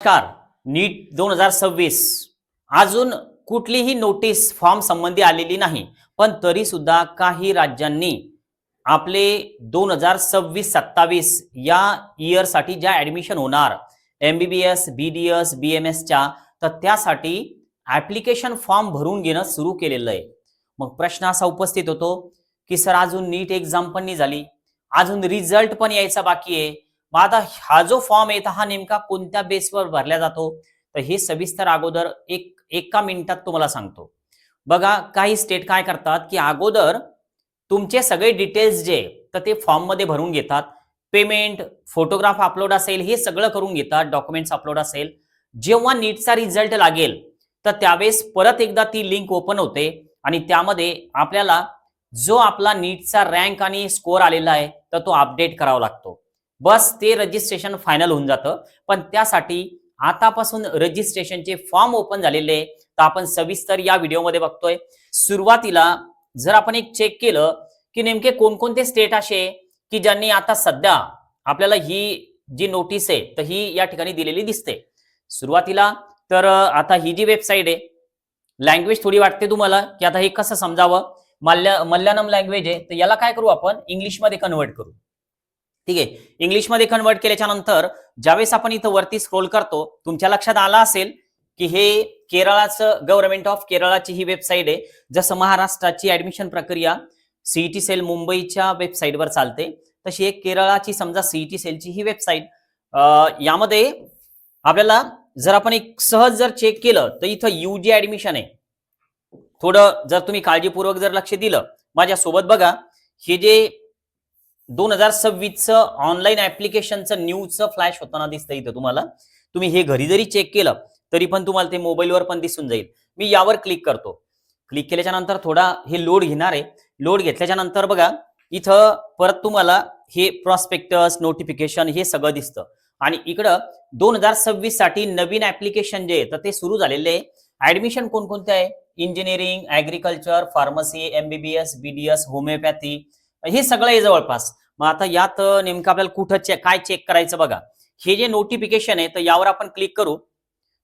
नमस्कार. नीट 2026 अजून कुठलीही नोटीस फॉर्म संबंधी आलेली नाही, पण तरी सुद्धा काही राज्यांनी आपले 2026-27 या इयरसाठी ज्या ऍडमिशन होणार MBBS, BDS, BMSच्या, तर त्यासाठी ऍप्लिकेशन फॉर्म भरून घेणं सुरू केलेलं आहे. मग प्रश्न असा उपस्थित होतो की सर अजून नीट एक्झाम पण नाही झाली, अजून रिझल्ट पण यायचा बाकी आहे. मग आता हा जो फॉर्म आहे हा नेमका कोणत्या बेसवर भरला जातो, तर हे सविस्तर अगोदर एका मिनिटात तुम्हाला सांगतो. बघा, काही स्टेट काय करतात की अगोदर तुमचे सगळे डिटेल्स जे तर ते फॉर्म मध्ये भरून घेतात. पेमेंट, फोटोग्राफ अपलोड असेल, हे सगळं करून घेतात. डॉक्युमेंट्स अपलोड असेल. जेव्हा नीटचा रिझल्ट लागेल तर त्यावेळेस परत एकदा ती लिंक ओपन होते आणि त्यामध्ये आपल्याला जो आपला नीटचा रँक आणि स्कोअर आलेला आहे तर तो अपडेट करावा लागतो. बस ते रजिस्ट्रेशन फायनल होऊन जातं. पण त्यासाठी आतापासून रजिस्ट्रेशनचे फॉर्म ओपन झालेले, तर आपण सविस्तर या व्हिडिओमध्ये बघतोय. सुरुवातीला जर आपण एक चेक केलं की नेमके कोणकोणते स्टेट असे की ज्यांनी आता सध्या आपल्याला ही जी नोटीस आहे तर ही या ठिकाणी दिलेली दिसते. सुरुवातीला तर आता ही जी वेबसाईट आहे, लँग्वेज थोडी वाटते तुम्हाला की आता हे कसं समजावं. मल्याळम लँग्वेज आहे, तर याला काय करू आपण, इंग्लिशमध्ये कन्वर्ट करू. ठीक आहे, इंग्लिशमध्ये कन्वर्ट केल्याच्या नंतर ज्यावेळेस आपण इथं वरती स्क्रोल करतो, तुमच्या लक्षात आलं असेल की हे केरळाचं गव्हर्नमेंट ऑफ केरळाची ही वेबसाईट आहे. जसं महाराष्ट्राची ऍडमिशन प्रक्रिया सीईटी सेल मुंबईच्या वेबसाईटवर चालते, तशी एक केरळाची समजा सीईटी सेलची ही वेबसाईट. यामध्ये आपल्याला जर आपण एक सहज जर चेक केलं तर इथं यूजी ऍडमिशन आहे. थोडं जर तुम्ही काळजीपूर्वक जर लक्ष दिलं माझ्यासोबत, बघा हे जे 2026चं ऑनलाईन ऍप्लिकेशनचं न्यूजचं फ्लॅश होताना दिसतं इथं तुम्हाला. तुम्ही हे घरी जरी चेक केलं तरी पण तुम्हाला ते मोबाईलवर पण दिसून जाईल. मी यावर क्लिक करतो. क्लिक केल्याच्या नंतर थोडा हे लोड घेणार आहे. लोड घेतल्याच्या नंतर बघा इथं परत तुम्हाला हे प्रॉस्पेक्टस, नोटिफिकेशन हे सगळं दिसतं. आणि इकडं 2026 साठी नवीन ऍप्लिकेशन जे तर ते सुरू झालेले आहे. ऍडमिशन कोणकोणते आहे, engineering, agriculture, pharmacy, MBBS, BDS, homeopathy, हे सगळं आहे जवळपास. मग आता यात नेमकं आपल्याला कुठं काय चेक करायचं, बघा हे जे नोटिफिकेशन आहे तर यावर आपण क्लिक करू.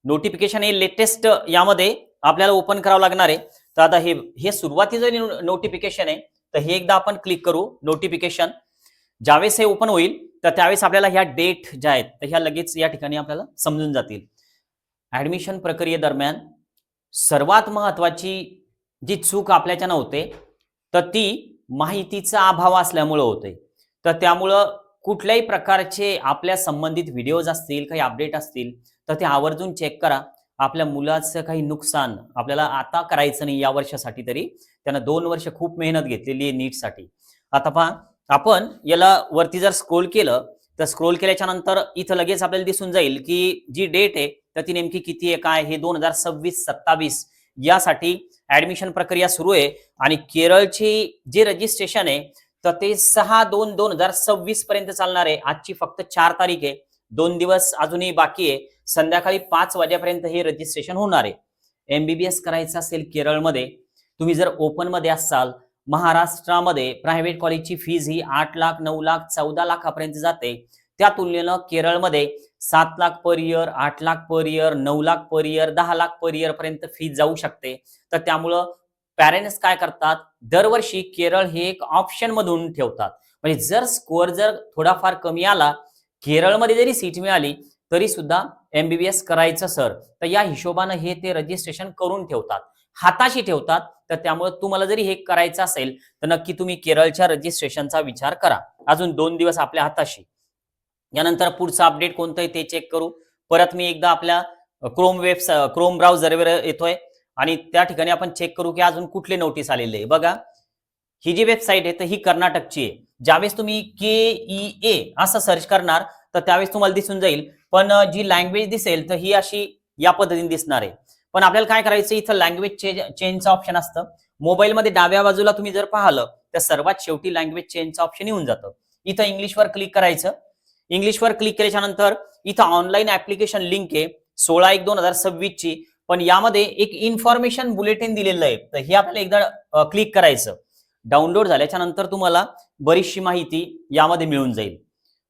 नोटिफिकेशन हे लेटेस्ट यामध्ये आपल्याला ओपन करावं लागणार आहे. तर आता हे सुरुवातीचं नोटिफिकेशन आहे, तर हे एकदा आपण क्लिक करू. नोटिफिकेशन ज्यावेळेस हे ओपन होईल तर त्यावेळेस आपल्याला ह्या डेट ज्या आहेत तर ह्या लगेच या ठिकाणी आपल्याला समजून जातील. ऍडमिशन प्रक्रियेदरम्यान सर्वात महत्वाची जी चूक आपल्याच्यानं होते तर ती माहितीचा अभाव असल्यामुळे होते. तर त्यामुळं कुठल्याही प्रकारचे आपल्या संबंधित व्हिडिओज असतील, काही अपडेट असतील तर ते आवर्जून चेक करा. आपल्या मुलाचं काही नुकसान आपल्याला आता करायचं नाही या वर्षासाठी. तरी त्यानं 2 वर्ष खूप मेहनत घेतलेली आहे नीटसाठी. आता पहा, आपण याला वरती जर स्क्रोल केलं तर स्क्रोल केल्याच्या नंतर इथं लगेच आपल्याला दिसून जाईल की जी डेट आहे तर ती नेमकी किती आहे, काय हे 2026-27 यासाठी ऍडमिशन प्रक्रिया सुरू आहे. आणि केरळची जे रजिस्ट्रेशन आहे तर ते 6/2/2026 पर्यंत चालणार आहे. आजची फक्त 4 तारीख आहे, 2 दिवस अजूनही बाकी आहे. संध्याकाळी 5 वाजेपर्यंत हे रजिस्ट्रेशन होणार आहे. MBBS करायचं असेल केरळमध्ये, तुम्ही जर ओपन मध्ये असाल, महाराष्ट्रामध्ये प्रायव्हेट कॉलेजची फीज ही 8 लाख, 9 लाख, 14 लाखापर्यंत जाते. त्या तुलनेनं केरळमध्ये 7 lakh per year, 8 lakh per year, 9 lakh per year, 10 lakh per year पर्यंत फीज जाऊ शकते. तर त्यामुळं पॅरेंट्स काय करतात, दरवर्षी केरळ हे एक ऑप्शन मधून ठेवतात. म्हणजे जर स्कोअर जर थोडाफार कमी आला, केरळमध्ये जरी सीट मिळाली तरी सुद्धा MBBS करायचं सर, तर या हिशोबानं हे ते रजिस्ट्रेशन करून ठेवतात, हाताशी ठेवतात. तर त्यामुळे तुम्हाला जरी हे करायचं असेल तर नक्की तुम्ही केरळच्या रजिस्ट्रेशनचा विचार करा. अजून 2 दिवस आपल्या हाताशी. यानंतर पुढचं अपडेट कोणतं आहे ते चेक करू. परत मी एकदा आपल्या क्रोम ब्राउझरवर येतोय आणि त्या ठिकाणी आपण चेक करू की अजून कुठले नोटीस आलेले आहे. बघा ही जी वेबसाईट आहे तर ही कर्नाटकची आहे. ज्यावेळेस तुम्ही KEA असं सर्च करणार तर त्यावेळेस तुम्हाला दिसून जाईल, पण जी लँग्वेज दिसेल तर ही अशी या पद्धतीने दिसणार आहे. पण आपल्याला काय करायचं, इथं लँग्वेज चेंजचं ऑप्शन असतं. मोबाईलमध्ये डाव्या बाजूला तुम्ही जर पाहिलं तर सर्वात शेवटी लँग्वेज चेंजचं ऑप्शन येऊन जातं. इथं इंग्लिशवर क्लिक करायचं. इंग्लिशवर क्लिक केल्याच्या नंतर इथं ऑनलाईन ऍप्लिकेशन लिंक आहे 16/1/2026 ची. पण यामध्ये एक इन्फॉर्मेशन बुलेटिन दिलेलं आहे, तर हे आपल्याला एकदा क्लिक करायचं. डाउनलोड झाल्याच्या नंतर तुम्हाला बरीचशी माहिती यामध्ये मिळून जाईल.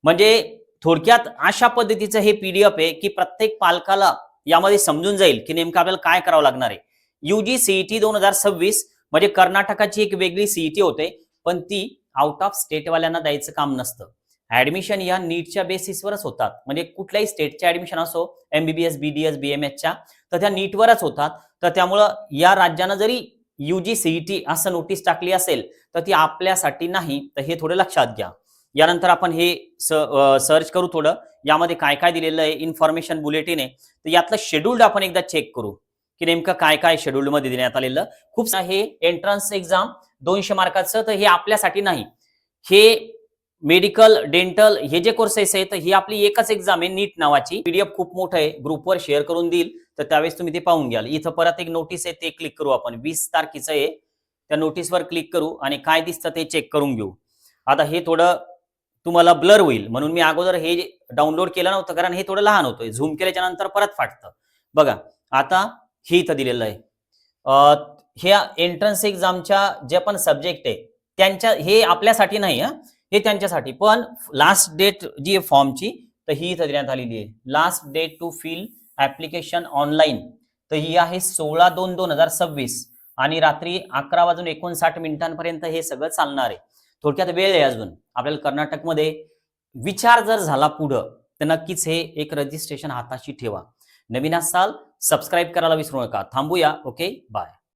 म्हणजे थोडक्यात अशा पद्धतीचं हे पीडीएफ आहे की प्रत्येक पालकाला यामध्ये समजून जाईल की नेमकं आपल्याला काय करावं लागणार आहे. युजी सीईटी 2026 म्हणजे कर्नाटकाची एक वेगळी सीईटी होते, पण ती आउट ऑफ स्टेटवाल्यांना द्यायचं काम नसतं. ऍडमिशन या नीटच्या बेसिसवरच होतात, म्हणजे कुठल्याही स्टेटच्या ऍडमिशन असो, एमबीबीएस, बीडीएस, बीएमएसच्या, तर त्या नीटवरच होतात. तर त्यामुळं या राज्यानं जरी युजी सीईटी असं नोटीस टाकली असेल तर ती आपल्यासाठी नाही, तर हे थोडं लक्षात घ्या. यानंतर आपण हे सर्च करू थोडं, यामध्ये काय काय दिलेलं आहे, इन्फॉर्मेशन बुलेटिन आहे, तर यातलं शेड्यूल्ड आपण एकदा चेक करू की नेमकं काय काय शेड्यूल्ड मध्ये देण्यात आलेलं. खूप हे एंट्रन्स एक्झाम 200 मार्काचं, तर हे आपल्यासाठी नाही. हे मेडिकल, डेंटल हे जे कोर्सेस आहेत ही आपली एकच एक्झाम आहे नीट नावाची. पीडीएफ खूप मोठं आहे, ग्रुपवर शेअर करून देईल, तर त्यावेळेस तुम्ही ते पाहून घ्याल. इथं परत एक नोटीस आहे, ते क्लिक करू आपण. 20 तारखेचं आहे, त्या नोटीसवर क्लिक करू आणि काय दिसतं ते चेक करून घेऊ. आता हे थोडं तुम्हाला ब्लर होईल म्हणून मी अगोदर हे डाउनलोड केलं नव्हतं, कारण हे थोडं लहान होतं. झूम केल्याच्या नंतर परत फाटतं. बघा आता हे इथं दिलेलं आहे. ह्या एंट्रन्स एक्झामच्या जे पण सब्जेक्ट आहे त्यांच्या, हे आपल्यासाठी नाही, हे त्यांच्यासाठी. पण लास्ट डेट जी आहे फॉर्मची, तर ही इथं देण्यात आलेली आहे. Last date to fill application online, तर ही आहे 16/2/2026 आणि रात्री 11:59 हे सगळं चालणार आहे. थोडक्यात वेळ आहे अजून आपल्याला. कर्नाटकमध्ये विचार जर झाला पुढं, तर नक्कीच हे एक रजिस्ट्रेशन हाताशी ठेवा. नवीन असाल सबस्क्राईब करायला विसरू नका. थांबूया. Okay, bye.